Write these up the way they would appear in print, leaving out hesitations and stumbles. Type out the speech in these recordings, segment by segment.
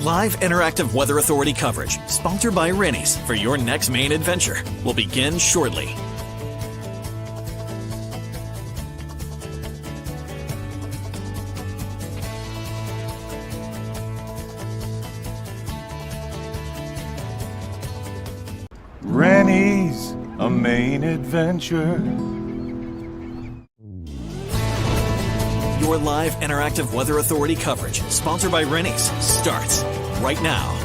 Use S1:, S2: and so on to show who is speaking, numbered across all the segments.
S1: Live interactive Weather Authority coverage, sponsored by Rennie's, for your next Maine adventure, will begin shortly.
S2: Rennie's, a Maine adventure.
S1: Your live interactive Weather Authority coverage, sponsored by Rennie's, starts right now.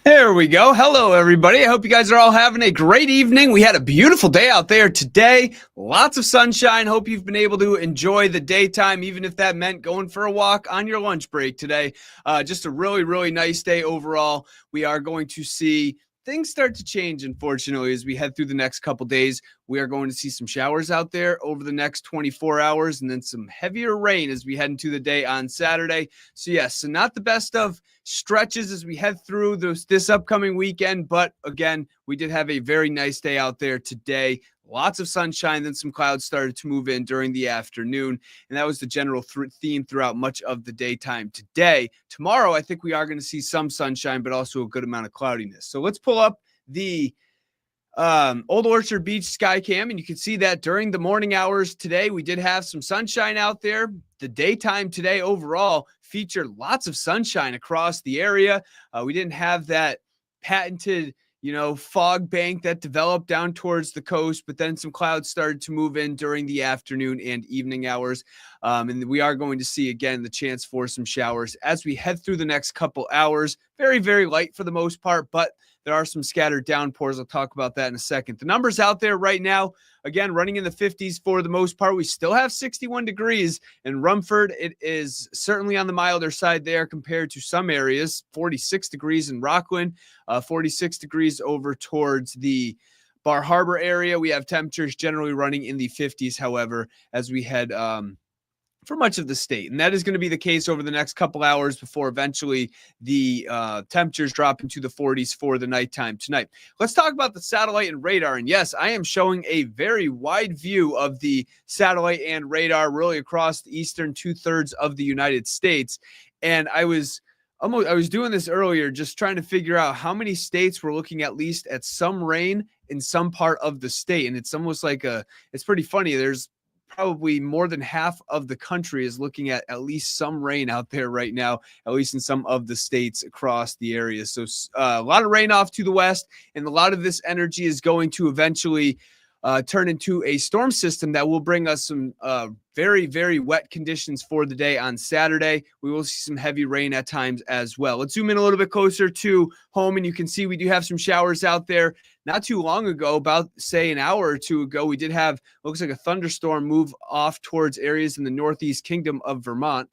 S3: There we go. Hello, everybody. I hope you guys are all having a great evening. We had a beautiful day out there today. Lots of sunshine. Hope you've been able to enjoy the daytime, even if that meant going for a walk on your lunch break today. Just a really, really nice day overall. We are going to see things start to change, unfortunately, as we head through the next couple days. We are going to see some showers out there over the next 24 hours and then some heavier rain as we head into the day on Saturday. So, yes, so not the best of stretches as we head through this upcoming weekend. But, again, we did have a very nice day out there today. Lots of sunshine, then some clouds started to move in during the afternoon, and that was the general theme throughout much of the daytime today. Tomorrow, I think we are going to see some sunshine, but also a good amount of cloudiness. So let's pull up the Old Orchard Beach sky cam, and you can see that during the morning hours today, we did have some sunshine out there. The daytime today overall featured lots of sunshine across the area. We didn't have that patented fog bank that developed down towards the coast, but then some clouds started to move in during the afternoon and evening hours. And we are going to see, again, the chance for some showers as we head through the next couple hours. Very, very light for the most part, but there are some scattered downpours. I'll talk about that in a second. The numbers out there right now, again, running in the 50s for the most part. We still have 61 degrees in Rumford. It is certainly on the milder side there compared to some areas. 46 degrees in Rockland, 46 degrees over towards the Bar Harbor area. We have temperatures generally running in the 50s, however, as we head for much of the state. And that is going to be the case over the next couple hours before eventually the temperatures drop into the 40s for the nighttime tonight. Let's talk about the satellite and radar. And yes, I am showing a very wide view of the satellite and radar really across the eastern 2/3 of the United States. And I was doing this earlier, just trying to figure out how many states were looking at least at some rain in some part of the state. And it's almost like it's pretty funny. There's probably more than half of the country is looking at least some rain out there right now, at least in some of the states across the area. So a lot of rain off to the west, and a lot of this energy is going to eventually turn into a storm system that will bring us some very, very wet conditions for the day on Saturday. We will see some heavy rain at times as well. Let's zoom in a little bit closer to home, and you can see we do have some showers out there. Not too long ago, about, say, an hour or two ago, we did have, looks like a thunderstorm move off towards areas in the Northeast Kingdom of Vermont.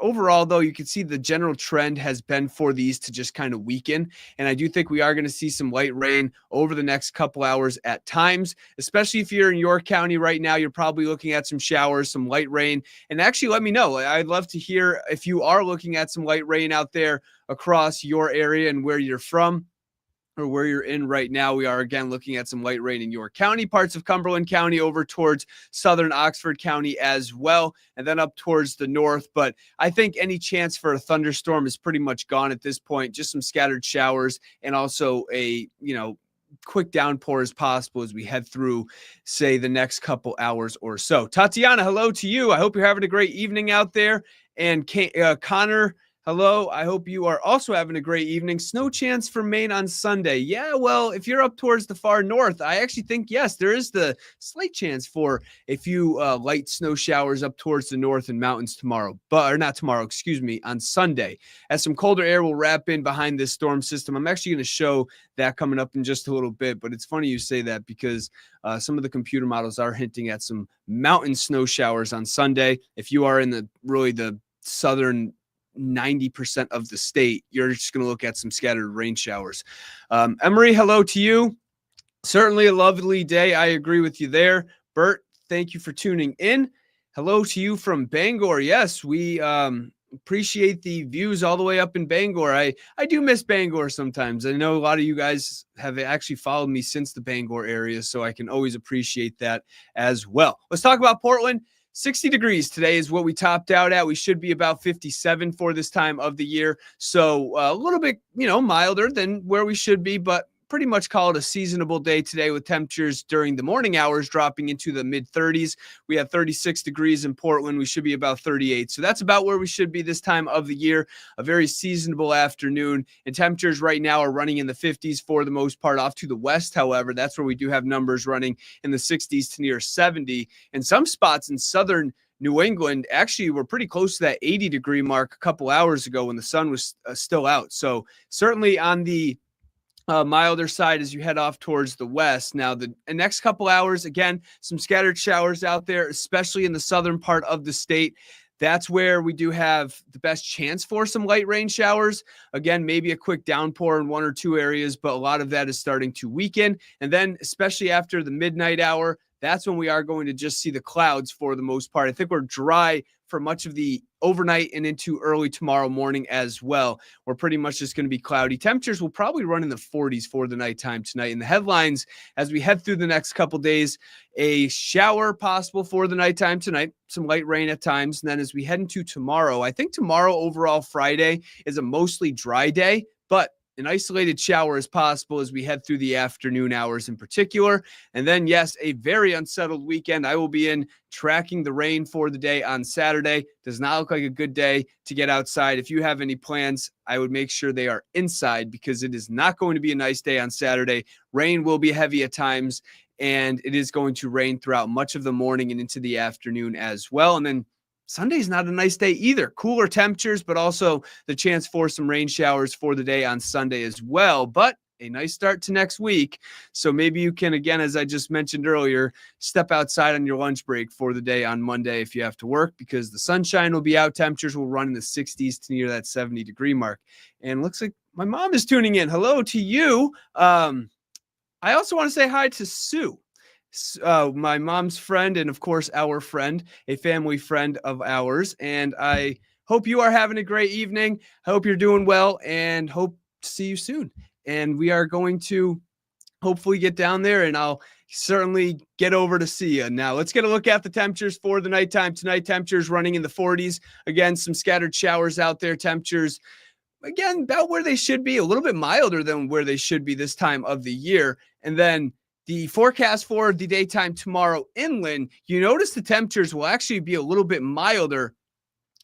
S3: Overall, though, you can see the general trend has been for these to just kind of weaken. And I do think we are going to see some light rain over the next couple hours at times, especially if you're in York County right now. You're probably looking at some showers, some light rain. And actually, let me know. I'd love to hear if you are looking at some light rain out there across your area and where you're from, or where you're in right now. We are again looking at some light rain in York County, parts of Cumberland County, over towards southern Oxford County as well, and then up towards the north. But I think any chance for a thunderstorm is pretty much gone at this point. Just some scattered showers and also a, quick downpour as possible as we head through, say, the next couple hours or so. Tatiana, hello to you. I hope you're having a great evening out there. And Connor, hello. I hope you are also having a great evening. Snow chance for Maine on Sunday. Yeah, well, if you're up towards the far north, I actually think, yes, there is the slight chance for a few light snow showers up towards the north and mountains tomorrow. On Sunday. As some colder air will wrap in behind this storm system. I'm actually going to show that coming up in just a little bit, but it's funny you say that because some of the computer models are hinting at some mountain snow showers on Sunday. If you are in the southern 90% of the state, you're just going to look at some scattered rain showers. Emery, hello to you. Certainly a lovely day. I agree with you there. Bert, thank you for tuning in. Hello to you from Bangor. Yes, we appreciate the views all the way up in Bangor. I do miss Bangor sometimes. I know a lot of you guys have actually followed me since the Bangor area, so I can always appreciate that as well. Let's talk about Portland. 60 degrees today is what we topped out at. We should be about 57 for this time of the year. So a little bit, milder than where we should be, but pretty much call it a seasonable day today with temperatures during the morning hours dropping into the mid 30s. We have 36 degrees in Portland. We should be about 38. So that's about where we should be this time of the year. A very seasonable afternoon. And temperatures right now are running in the 50s for the most part. Off to the west, however, that's where we do have numbers running in the 60s to near 70. And some spots in southern New England actually were pretty close to that 80-degree mark a couple hours ago when the sun was still out. So certainly on the milder side as you head off towards the west. Now, the next couple hours, again, some scattered showers out there, especially in the southern part of the state. That's where we do have the best chance for some light rain showers. Again, maybe a quick downpour in one or two areas, but a lot of that is starting to weaken. And then, especially after the midnight hour, that's when we are going to just see the clouds for the most part. I think we're dry for much of the overnight and into early tomorrow morning as well. We're pretty much just going to be cloudy. Temperatures will probably run in the 40s for the nighttime tonight. In the headlines, as we head through the next couple days, a shower possible for the nighttime tonight, some light rain at times. And then as we head into tomorrow, I think tomorrow, overall Friday, is a mostly dry day, but an isolated shower is possible as we head through the afternoon hours in particular. And then, yes, a very unsettled weekend. I will be in tracking the rain for the day on Saturday. Does not look like a good day to get outside. If you have any plans, I would make sure they are inside because it is not going to be a nice day on Saturday. Rain will be heavy at times, and it is going to rain throughout much of the morning and into the afternoon as well. And then Sunday's not a nice day either. Cooler temperatures, but also the chance for some rain showers for the day on Sunday as well. But a nice start to next week. So maybe you can, again, as I just mentioned earlier, step outside on your lunch break for the day on Monday if you have to work, because the sunshine will be out. Temperatures will run in the 60s to near that 70-degree mark. And looks like my mom is tuning in. Hello to you. I also want to say hi to Sue. My mom's friend, and of course our friend, a family friend of ours. And I hope you are having a great evening. I hope you're doing well and hope to see you soon. And we are going to hopefully get down there, and I'll certainly get over to see you. Now, let's get a look at the temperatures for the nighttime tonight. Temperatures running in the 40s. Again, some scattered showers out there. Temperatures, again, about where they should be, a little bit milder than where they should be this time of the year. And then the forecast for the daytime tomorrow inland, you notice the temperatures will actually be a little bit milder.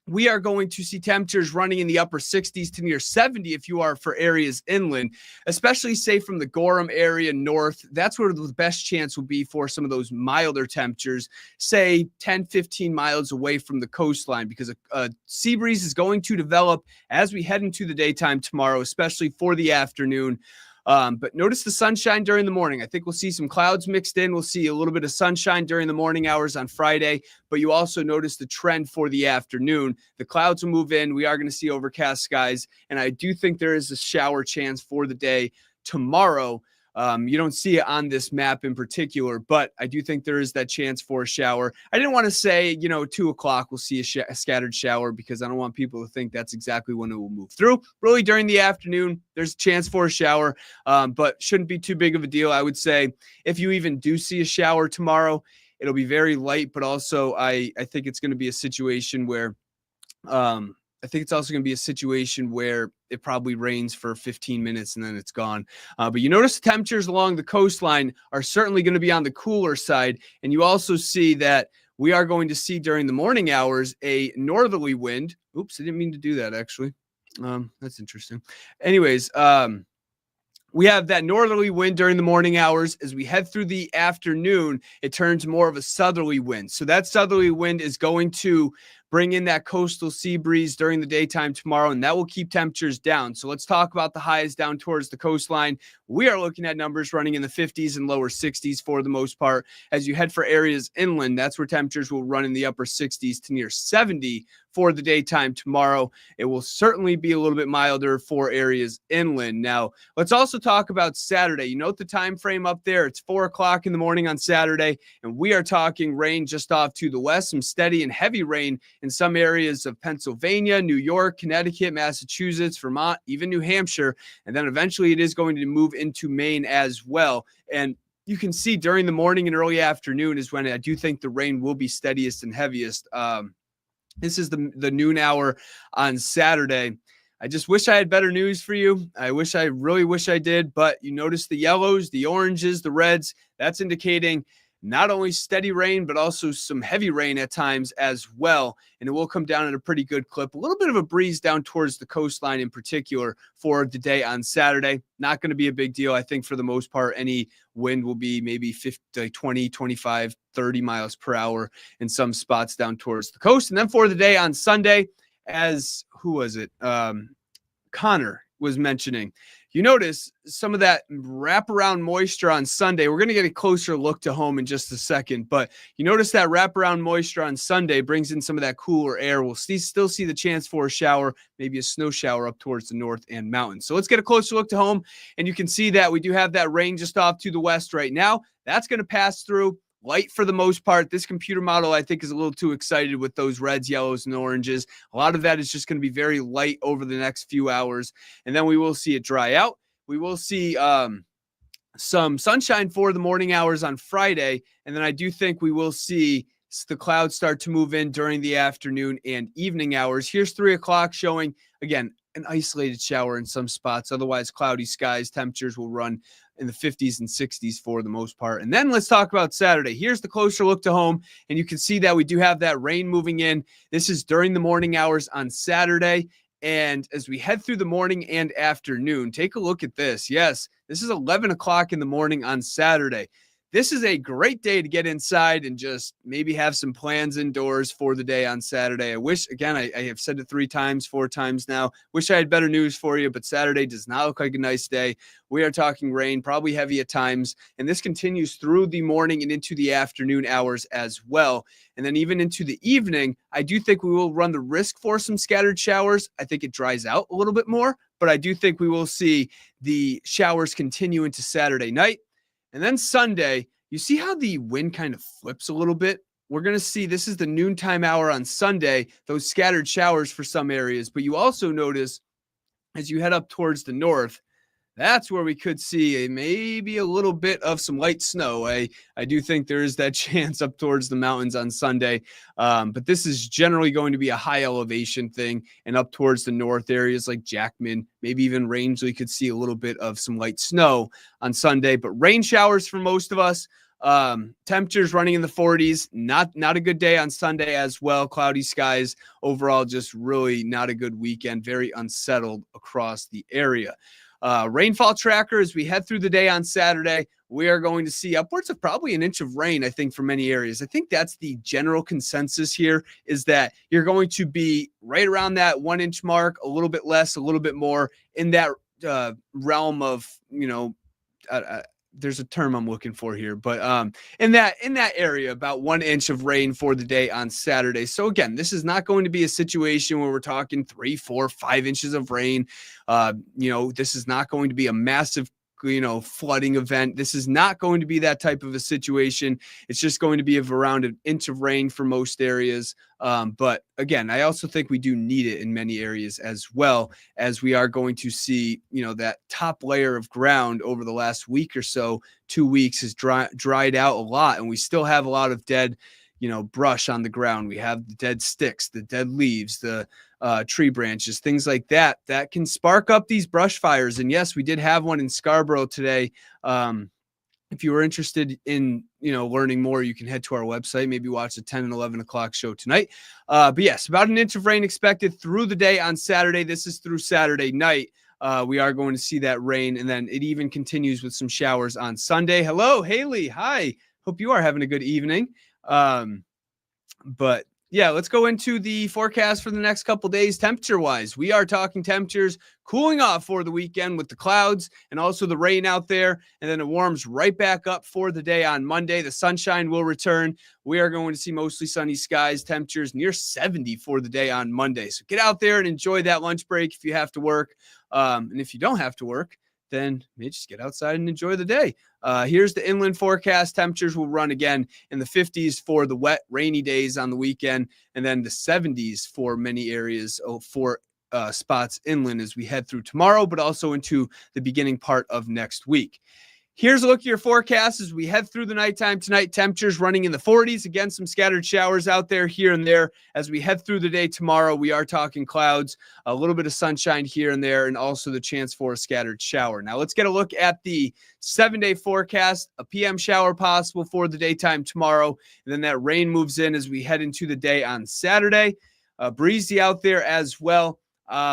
S3: We are going to see temperatures running in the upper 60s to near 70 if you are for areas inland, especially say from the Gorham area north. That's where the best chance will be for some of those milder temperatures, say 10, 15 miles away from the coastline, because a sea breeze is going to develop as we head into the daytime tomorrow, especially for the afternoon. But notice the sunshine during the morning. I think we'll see some clouds mixed in. We'll see a little bit of sunshine during the morning hours on Friday, but you also notice the trend for the afternoon. The clouds will move in. We are going to see overcast skies, and I do think there is a shower chance for the day tomorrow. You don't see it on this map in particular, but I do think there is that chance for a shower. I didn't want to say, 2 o'clock we'll see a scattered shower, because I don't want people to think that's exactly when it will move through. Really, during the afternoon, there's a chance for a shower, but shouldn't be too big of a deal. I would say if you even do see a shower tomorrow, it'll be very light, but also I think it's going to be a situation where it probably rains for 15 minutes and then it's gone. But you notice the temperatures along the coastline are certainly going to be on the cooler side. And you also see that we are going to see during the morning hours a northerly wind. Oops, I didn't mean to do that, actually. That's interesting. Anyways, we have that northerly wind during the morning hours. As we head through the afternoon, it turns more of a southerly wind. So that southerly wind is going to bring in that coastal sea breeze during the daytime tomorrow, and that will keep temperatures down. So let's talk about the highs down towards the coastline. We are looking at numbers running in the 50s and lower 60s for the most part. As you head for areas inland, that's where temperatures will run in the upper 60s to near 70 for the daytime tomorrow. It will certainly be a little bit milder for areas inland. Now, let's also talk about Saturday. You note the time frame up there. It's 4 o'clock in the morning on Saturday, and we are talking rain just off to the west, some steady and heavy rain in some areas of Pennsylvania, New York, Connecticut, Massachusetts, Vermont, even New Hampshire. And then eventually it is going to move into Maine as well. And you can see during the morning and early afternoon is when I do think the rain will be steadiest and heaviest. This is the noon hour on Saturday. I just wish I had better news for you. I really wish I did, but you notice the yellows, the oranges, the reds. That's indicating not only steady rain, but also some heavy rain at times as well. And it will come down at a pretty good clip. A little bit of a breeze down towards the coastline in particular for the day on Saturday. Not going to be a big deal. I think for the most part, any wind will be maybe 50, 20, 25, 30 miles per hour in some spots down towards the coast. And then for the day on Sunday, Connor was mentioning, you notice some of that wraparound moisture on Sunday. We're going to get a closer look to home in just a second, but you notice that wraparound moisture on Sunday brings in some of that cooler air. We'll still see the chance for a shower, maybe a snow shower up towards the north and mountains. So let's get a closer look to home, and you can see that we do have that rain just off to the west right now. That's going to pass through. Light for the most part. This computer model, I think, is a little too excited with those reds, yellows, and oranges. A lot of that is just going to be very light over the next few hours, and then we will see it dry out. We will see some sunshine for the morning hours on Friday, and then I do think we will see the clouds start to move in during the afternoon and evening hours. Here's 3 o'clock showing, again, an isolated shower in some spots. Otherwise, cloudy skies. Temperatures will run in the 50s and 60s for the most part. And then let's talk about Saturday. Here's the closer look to home, and you can see that we do have that rain moving in. This is during the morning hours on Saturday. And as we head through the morning and afternoon, take a look at this. Yes, this is 11 o'clock in the morning on Saturday. This is a great day to get inside and just maybe have some plans indoors for the day on Saturday. I wish, again, I have said it 4 times now. Wish I had better news for you, but Saturday does not look like a nice day. We are talking rain, probably heavy at times, and this continues through the morning and into the afternoon hours as well. And then even into the evening, I do think we will run the risk for some scattered showers. I think it dries out a little bit more, but I do think we will see the showers continue into Saturday night. And then Sunday, you see how the wind kind of flips a little bit? We're going to see, this is the noontime hour on Sunday, those scattered showers for some areas. But you also notice as you head up towards the north, that's where we could see maybe a little bit of some light snow. I do think there is that chance up towards the mountains on Sunday. But this is generally going to be a high elevation thing. And up towards the north areas like Jackman, maybe even Rangeley, could see a little bit of some light snow on Sunday. But rain showers for most of us. Temperatures running in the 40s. Not a good day on Sunday as well. Cloudy skies. Overall, just really not a good weekend. Very unsettled across the area. Rainfall tracker, as we head through the day on Saturday, we are going to see upwards of probably an inch of rain, I think, for many areas. I think that's the general consensus here, is that you're going to be right around that 1 inch mark, a little bit less, a little bit more, in that realm of, there's a term I'm looking for here, but in that area, about 1 inch of rain for the day on Saturday. So again, this is not going to be a situation where we're talking 3, 4, 5 inches of rain. This is not going to be a massive flooding event. This is not going to be that type of a situation. It's just going to be around an inch of rain for most areas. But again, I also think we do need it in many areas as well, as we are going to see, that top layer of ground over the last week or so, 2 weeks, has dried out a lot. And we still have a lot of dead, brush on the ground. We have the dead sticks, the dead leaves, the tree branches, things like that can spark up these brush fires. And yes, we did have one in Scarborough today. If you were interested in, learning more, you can head to our website, maybe watch the 10 and 11 o'clock show tonight. But yes, about an inch of rain expected through the day on Saturday. This is through Saturday night. We are going to see that rain, and then it even continues with some showers on Sunday. Hello, Haley. Hi. Hope you are having a good evening. But Yeah, let's go into the forecast for the next couple days temperature-wise. We are talking temperatures cooling off for the weekend with the clouds and also the rain out there, and then it warms right back up for the day on Monday. The sunshine will return. We are going to see mostly sunny skies, temperatures near 70 for the day on Monday. So get out there and enjoy that lunch break if you have to work. And if you don't have to work, then maybe just get outside and enjoy the day. Here's the inland forecast. Temperatures will run again in the 50s for the wet, rainy days on the weekend, and then the 70s for many areas for spots inland as we head through tomorrow, but also into the beginning part of next week. Here's a look at your forecast as we head through the nighttime tonight. Temperatures running in the 40s. Again, some scattered showers out there here and there. As we head through the day tomorrow, we are talking clouds, a little bit of sunshine here and there, and also the chance for a scattered shower. Now, let's get a look at the 7-day forecast. A PM shower possible for the daytime tomorrow, and then that rain moves in as we head into the day on Saturday. Breezy out there as well.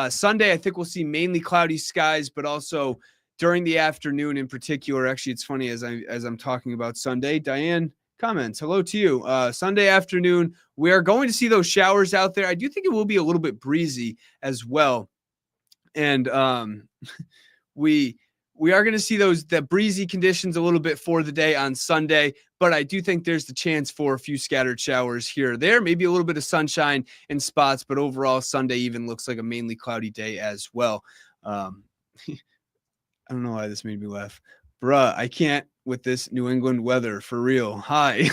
S3: Sunday, I think we'll see mainly cloudy skies, but also during the afternoon in particular. Actually, it's funny as I'm talking about Sunday, Diane comments, hello to you. Sunday afternoon, we are going to see those showers out there. I do think it will be a little bit breezy as well. And we are going to see the breezy conditions a little bit for the day on Sunday, but I do think there's the chance for a few scattered showers here or there, maybe a little bit of sunshine in spots, but overall Sunday even looks like a mainly cloudy day as well. I don't know why this made me laugh. Bruh, I can't with this New England weather, for real. Hi.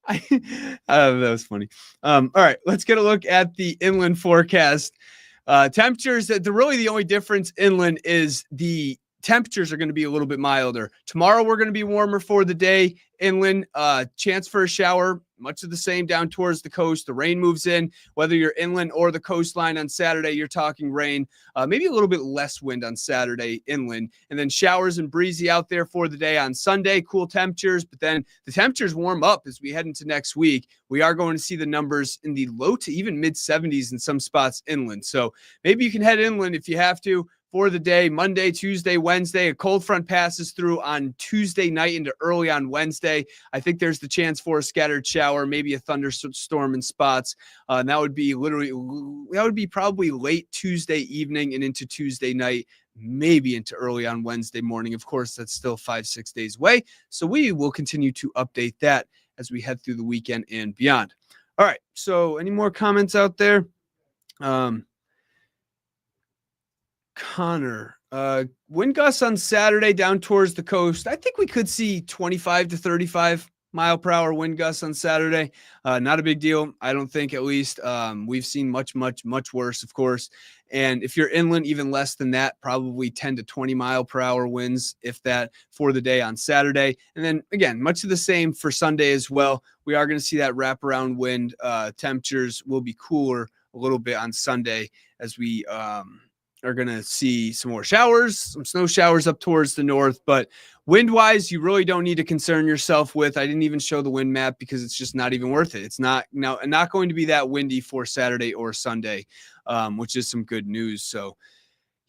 S3: That was funny. All right, let's get a look at the inland forecast. Temperatures, really the only difference inland is the temperatures are going to be a little bit milder. Tomorrow we're going to be warmer for the day. Inland, chance for a shower, much of the same down towards the coast. The rain moves in, whether you're inland or the coastline on Saturday, you're talking rain, maybe a little bit less wind on Saturday inland, and then showers and breezy out there for the day on Sunday, cool temperatures, but then the temperatures warm up as we head into next week. We are going to see the numbers in the low to even mid 70s in some spots inland. So maybe you can head inland if you have to for the day. Monday, Tuesday, Wednesday, a cold front passes through on Tuesday night into early on Wednesday. I think there's the chance for a scattered shower, maybe a thunderstorm in spots. And that would be probably late Tuesday evening and into Tuesday night, maybe into early on Wednesday morning. Of course, that's still 5-6 days away. So we will continue to update that as we head through the weekend and beyond. All right. So any more comments out there? Connor, wind gusts on Saturday down towards the coast. I think we could see 25 to 35 mile per hour wind gusts on Saturday. Not a big deal, I don't think, at least. We've seen much worse, of course. And if you're inland, even less than that, probably 10 to 20 mile per hour winds, if that, for the day on Saturday. And then again, much of the same for Sunday as well. We are going to see that wraparound wind. Temperatures will be cooler a little bit on Sunday as we are going to see some more showers, some snow showers up towards the north. But wind-wise, you really don't need to concern yourself with. I didn't even show the wind map because it's just not even worth it. It's not going to be that windy for Saturday or Sunday, which is some good news. So,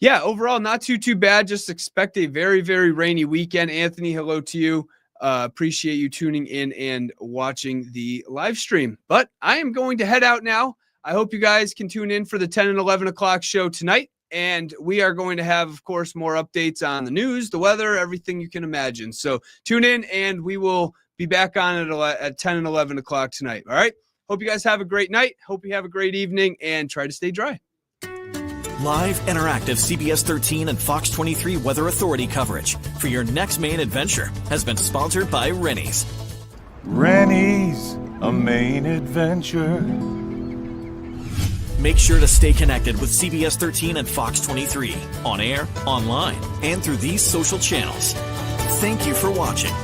S3: yeah, overall, not too bad. Just expect a very, very rainy weekend. Anthony, hello to you. Appreciate you tuning in and watching the live stream. But I am going to head out now. I hope you guys can tune in for the 10 and 11 o'clock show tonight. And we are going to have, of course, more updates on the news, the weather, everything you can imagine. So tune in, and we will be back on at 10 and 11 o'clock tonight. All right? Hope you guys have a great night. Hope you have a great evening, and try to stay dry.
S1: Live, interactive CBS 13 and Fox 23 Weather Authority coverage for your next Maine adventure has been sponsored by Rennie's.
S2: Rennie's, a Maine adventure.
S1: Make sure to stay connected with CBS 13 and Fox 23 on air, online, and through these social channels. Thank you for watching.